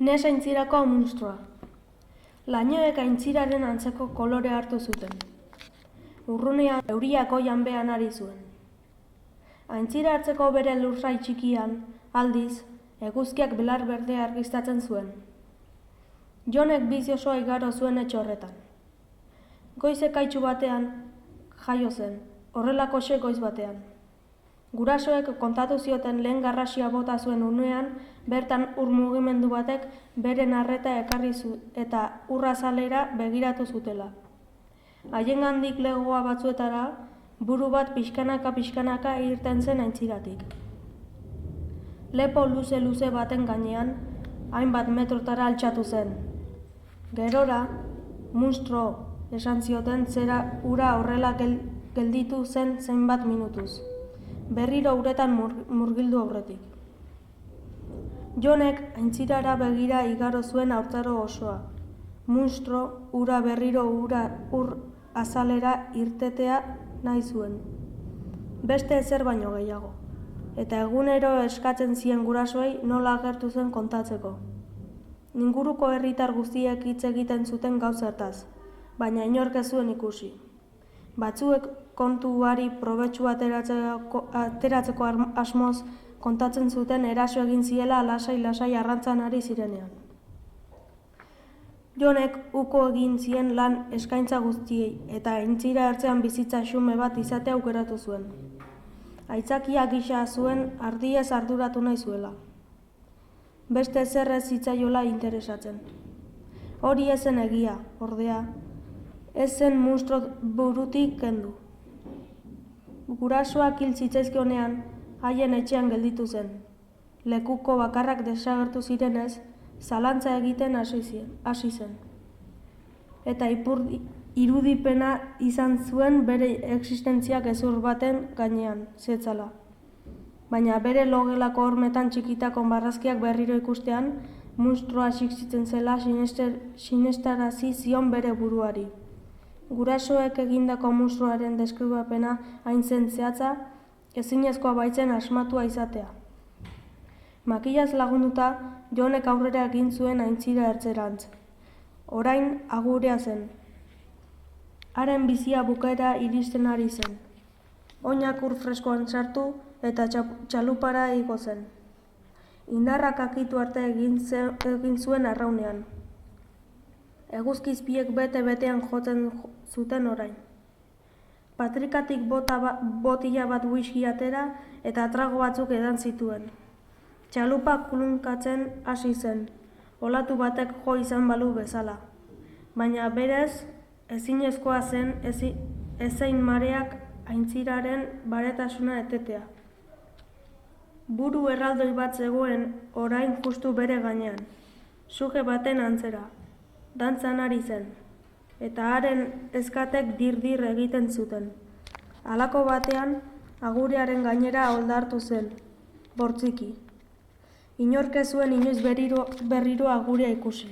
Nes aintzirako munstroa. Lainoek aintziraren antzeko kolore hartu zuten. Urrunean euriak oian behan ari zuen. Aintzira hartzeko bere lurrai txikian, aldiz, eguzkiak belar berdea argiztatzen zuen. Jonek bizi osoa igaro zuen etxe horretan. Goiz ekaitsu batean jaio zen, horrelako goiz batean. Gurasoek kontatu zioten lehen garrasia bota zuen unean, bertan ur mugimendu batek beren arreta ekarri eta urrazalera begiratu zutela. Haiengandik legoa batzuetara, buru bat pixkanaka irten zen aintziratik. Lepo luze baten gainean, hainbat metrotara altxatu zen. Gerora, munstro esan zioten zera ura horrela gelditu zen zenbat minutuz. Berriro uretan murgildu aurretik. Jonek aintzirara begira igaro zuen haurtzaro osoa. Munstro ura berriro ur azalera irtetea nahi zuen. Beste ezer baino gehiago. Eta egunero eskatzen zien gurasoei nola agertu zen kontatzeko. Inguruko herritar guztiek hitz egiten zuten gauzertaz, baina inork ez zuen ikusi. Batzuek kontuari probetxu ateratzeko asmoz kontatzen zuten eraso egin ziela lasai arrantzan ari zirenean. Jonek uko egin zien lan eskaintza guztiei eta aintzira ertzean bizitza xume bat izatea aukeratu zuen. Aitzakia gisa zuen ardiez arduratu nahi zuela. Beste ezer ez zitzaiola interesatzen. Hori ez zen egia, ordea, ez zen munstro burutik kendu. Gurasoak hil zitzaizkionean, haien etxean gelditu zen. Lekuko bakarrak desagertu zirenez, zalantza egiten hasi zen. Eta irudipena izan zuen bere existentzia gezur baten gainean, zetzala. Baina bere logelako hormetan txikitako marrazkiak berriro ikustean, munstroa existitzen zela sinestarazi zion bere buruari. Gurasoek egindako munstroaren deskribapena hain zen zehatza, ezinezkoa baitzen asmatua izatea. Makilaz lagunduta, Jonek aurrera egin zuen aintzira ertzerantz. Orain agurea zen. Haren bizia bukaera iristen ari zen. Oinak ur freskoan sartu eta txalupara igo zen. Indarrak akitu arte egin zuen arraunean. Eguzkizpiek bete-betean jotzen zuten orain. Patrikatik botila bat whisky atera eta trago batzuk edan zituen. Txalupa kulunkatzen hasi zen, olatu batek jo izan balu bezala. Baina berez, ezinezkoa zen ezein mareak aintziraren baretasuna etetea. Buru erraldoi bat zegoen orain justu bere gainean, suge baten antzera, dantzan ari zen, eta haren eskatek dir egiten zuten. Halako batean, agurearen gainera oldartu zen, bortziki. Inork ez zuen inoiz berriro agurea ikusi.